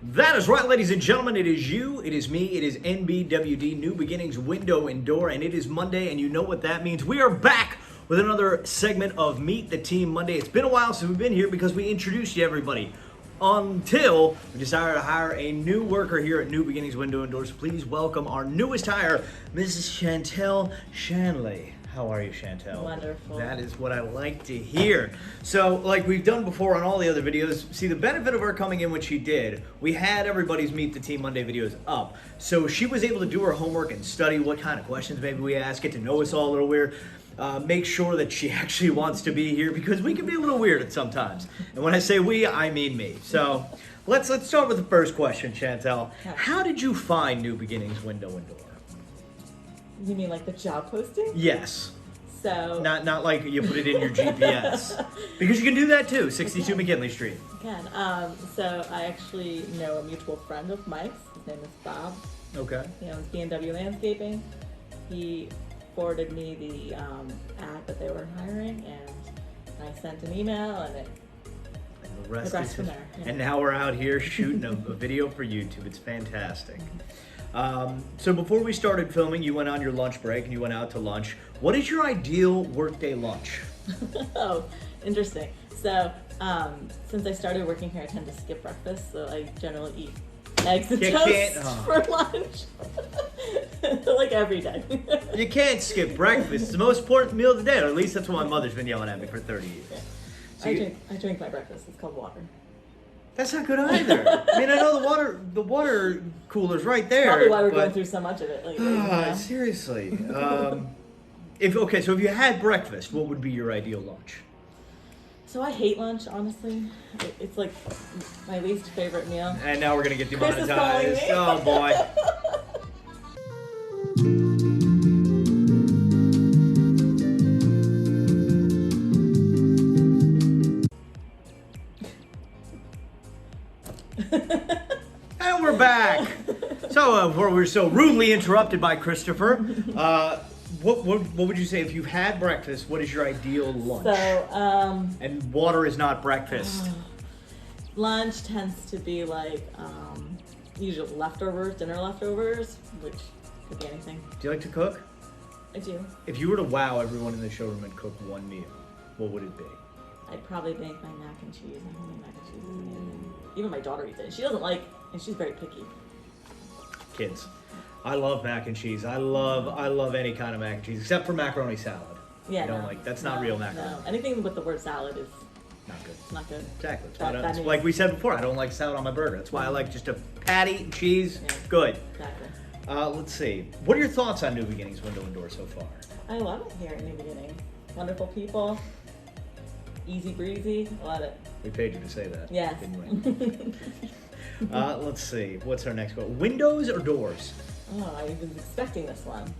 That is right, ladies and gentlemen. It is you, it is me, it is NBWD, New Beginnings Window and Door, and it is Monday, and you know what that means. We are back with another segment of Meet the Team Monday. It's been a while since we've been here because we introduced you to everybody until we decided to hire a new worker here at New Beginnings Window and Doors. Please welcome our newest hire, Mrs. Chantal Shanley. How are you, Chantal? Wonderful. That is what I like to hear. So, like we've done before on all the other videos, see the benefit of her coming in when she did, we had everybody's Meet the Team Monday videos up. So she was able to do her homework and study what kind of questions maybe we ask, get to know us all a little weird, make sure that she actually wants to be here because we can be a little weird at sometimes. And when I say we, I mean me. So let's start with the first question, Chantal. How did you find New Beginnings Window and Door? You mean like the job posting? Yes. So Not like you put it in your GPS. Because you can do that too, 62 McKinley Street. You can. So I actually know a mutual friend of Mike's. His name is Bob. Okay. He owns B&W Landscaping. He forwarded me the ad that they were hiring, and I sent an email, and it The rest progressed is from there. Yeah. And now we're out here shooting a video for YouTube. It's fantastic. So before we started filming, you went on your lunch break and you went out to lunch. What is your ideal workday lunch? Oh, interesting. So since I started working here, I tend to skip breakfast, so I generally eat eggs and toast for lunch. Like every day. You can't skip breakfast. It's the most important meal of the day, or at least that's what my mother's been yelling at me for 30 years. Yeah. So I drink my breakfast. It's called water. That's not good either. I mean, I know the water cooler's right there. Probably why we're going through so much of it lately. Seriously. So if you had breakfast, what would be your ideal lunch? So I hate lunch, honestly. It's like my least favorite meal. And now we're gonna get Chris is calling demonetized. me. Oh boy. And we're back. So we're so rudely interrupted by Christopher. What would you say if you've had breakfast? What is your ideal lunch? So and water is not breakfast. lunch tends to be like usually leftovers, dinner leftovers, which could be anything. Do you like to cook? I do. If you were to wow everyone in the showroom and cook one meal, what would it be? I'd probably make my mac and cheese. I think mac and cheese is amazing. Even my daughter eats it. She doesn't like, and she's very picky. Kids. I love mac and cheese. I love any kind of mac and cheese, except for macaroni salad. Yeah, I don't like, that's not real macaroni. No, anything with the word salad is Not good. not good. Exactly. That Like we said before, I don't like salad on my burger. That's why I like just a patty, cheese, Yeah. good. Exactly. Let's see. What are your thoughts on New Beginnings Window and Door so far? I love it here at New Beginnings. Wonderful people. Easy breezy. I love it. We paid you to say that. Yes. Didn't we? Let's see. What's our next one? Windows or doors? Oh, I was expecting this one.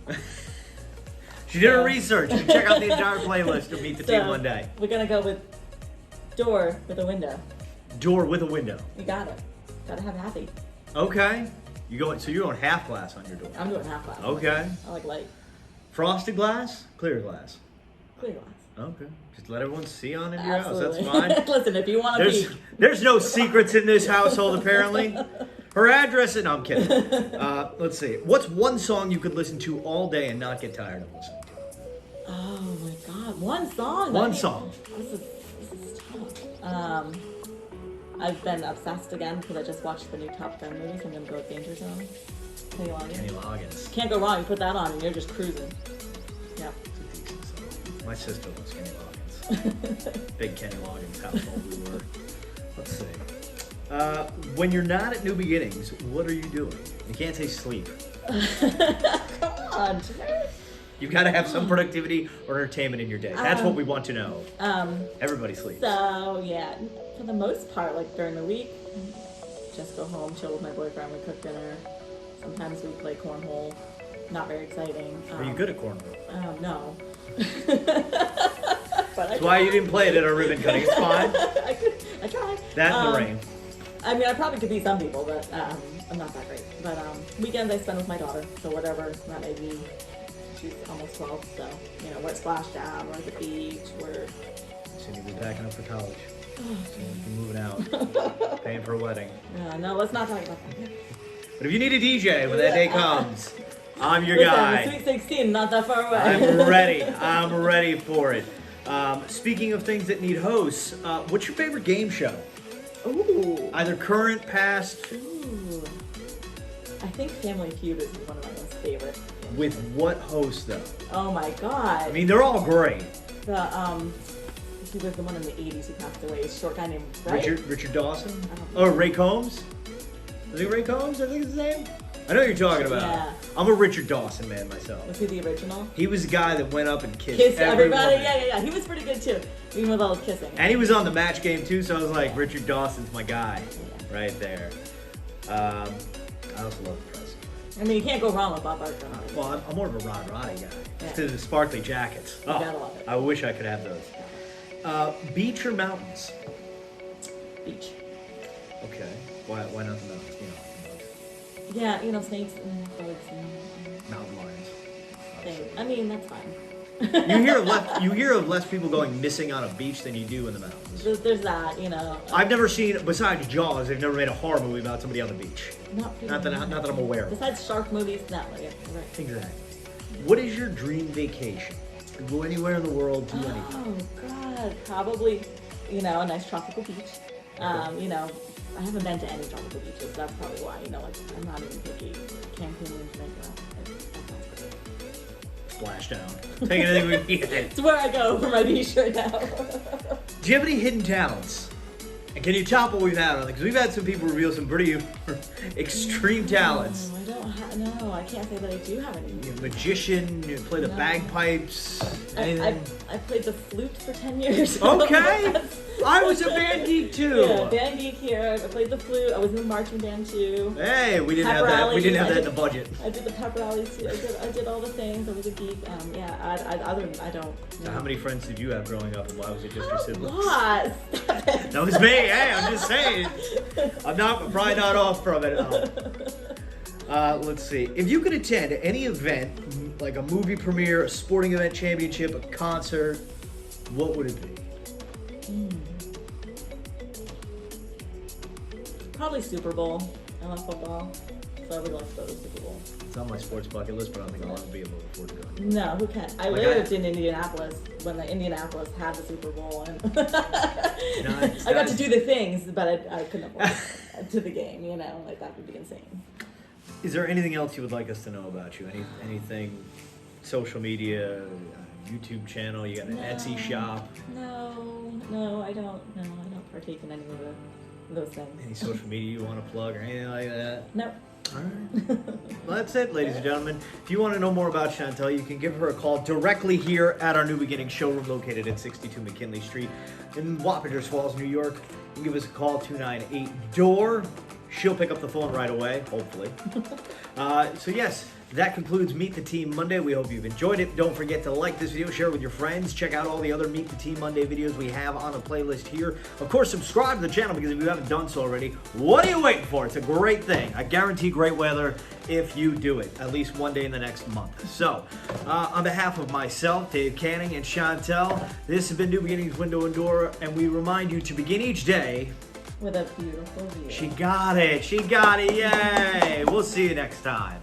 She did her research. You can check out the entire playlist to Meet the Team one day. We're gonna go with door with a window. Door with a window. You got it. Gotta have happy. Okay. So you're going half glass on your door. I'm doing half glass. Okay. I like light. Frosted glass? Clear glass? Clear glass. Okay. Just let everyone see on into your house. That's Absolutely. fine. Listen, if you want to be. There's no secrets in this household, apparently. Her address, no, I'm kidding. Let's see. What's one song you could listen to all day and not get tired of listening to? Oh my God! One song. One song. This is tough. I've been obsessed again because I just watched the new Top Gun movie, so I'm gonna go with Danger Zone. Kenny Loggins. Kenny Loggins. Can't go wrong. You put that on and you're just cruising. Yep. It's a decent song. My sister loves Kenny Loggins. Big Kenny Loggins household we were. Let's see. When you're not at New Beginnings, what are you doing? You can't say sleep. Come on, Jared. You've got to have some productivity or entertainment in your day. That's what we want to know. Everybody sleeps. So yeah, for the most part, like during the week, just go home, chill with my boyfriend. We cook dinner. Sometimes we play cornhole. Not very exciting. Are you good at cornhole? No. That's why you didn't play it at our ribbon cutting. It's fine. I tried. That in the rain. I mean, I probably could beat some people, but I'm not that great. But weekends I spend with my daughter, so whatever that may be. She's almost 12, so, you know, we're at Splash Down, we're at the beach, we're... So you'll be packing up for college. Moving out. Paying for a wedding. No, let's not talk about that. But if you need a DJ when that day comes, I'm your Listen, guy. the Sweet 16, not that far away. I'm ready. I'm ready for it. Speaking of things that need hosts, what's your favorite game show? Ooh. Either current, past. Ooh. I think Family Feud is one of my most favorite. With what host though? Oh my god. I mean, they're all great. He was the one in the 80s who passed away. A short guy named Richard Dawson? Oh, Ray Combs? Is it Ray Combs? I think it's his name. I know what you're talking about. Yeah. I'm a Richard Dawson man myself. Was he the original? He was the guy that went up and kissed everybody. woman. Yeah. He was pretty good too, even with all his kissing. And he was on the match game too, so I was like, Richard Dawson's my guy, right there. I also love the president. I mean, you can't go wrong with Bob Barker. Well, I'm more of a Rod Roddy guy. Yeah. To the sparkly jackets. You gotta love it. I wish I could have those. Beach or mountains? Beach. Okay. Why not the mountains? Yeah, snakes and bugs and Mountain lions. things. I mean, that's fine. You hear of less people going missing on a beach than you do in the mountains. There's that, I've never seen, besides Jaws, they've never made a horror movie about somebody on the beach. Not that I'm aware of. Besides shark movies, no. Yeah, right. Exactly. What is your dream vacation? You can go anywhere in the world, do anything. Oh God, probably, a nice tropical beach. I haven't been to any tropical beaches. That's probably why. I'm not even picky. Cancun and Jamaica. That sounds great. Splashdown. Take anything we can get. It's where I go for my beach right now. Do you have any hidden talents? And can you top what we've had on it? Because we've had some people reveal some pretty extreme talents. No, I can't say that I do have any. You're a magician, you play the bagpipes, anything? I played the flute for 10 years. Okay! I was a band geek too! Yeah, band geek here. I played the flute. I was in the marching band too. Hey, we didn't have that. We didn't have that in the budget. I did the pep rallies too. I did all the things. I was a geek. I don't. So how many friends did you have growing up, and why was it just your siblings? Stop it. That was me. Hey, I'm just saying. I'm probably not off from it at all. Let's see. If you could attend any event, like a movie premiere, a sporting event championship, a concert, what would it be? Probably Super Bowl. I love football, so I would like to go to the Super Bowl. It's on my sports bucket list, but I don't think I'll ever be able to afford to go. No, who can? I lived in Indianapolis when the Indianapolis had the Super Bowl, and I got to do the things, but I couldn't afford to the game. Like that would be insane. Is there anything else you would like us to know about you? Anything, social media, YouTube channel? You got an Etsy shop? No, I don't partake in any of those things. Any social media you want to plug or anything like that? No. All right. Well, that's it, ladies and gentlemen. If you want to know more about Chantal, you can give her a call directly here at our New Beginnings showroom located at 62 McKinley Street in Wappingers Falls, New York. You can give us a call, 298-DOOR. She'll pick up the phone right away, hopefully. So yes, that concludes Meet the Team Monday. We hope you've enjoyed it. Don't forget to like this video, share it with your friends. Check out all the other Meet the Team Monday videos we have on the playlist here. Of course, subscribe to the channel because if you haven't done so already, what are you waiting for? It's a great thing. I guarantee great weather if you do it, at least one day in the next month. So, on behalf of myself, Dave Canning, and Chantal, this has been New Beginnings Window and Door, and we remind you to begin each day with a beautiful view. She got it. Yay. We'll see you next time.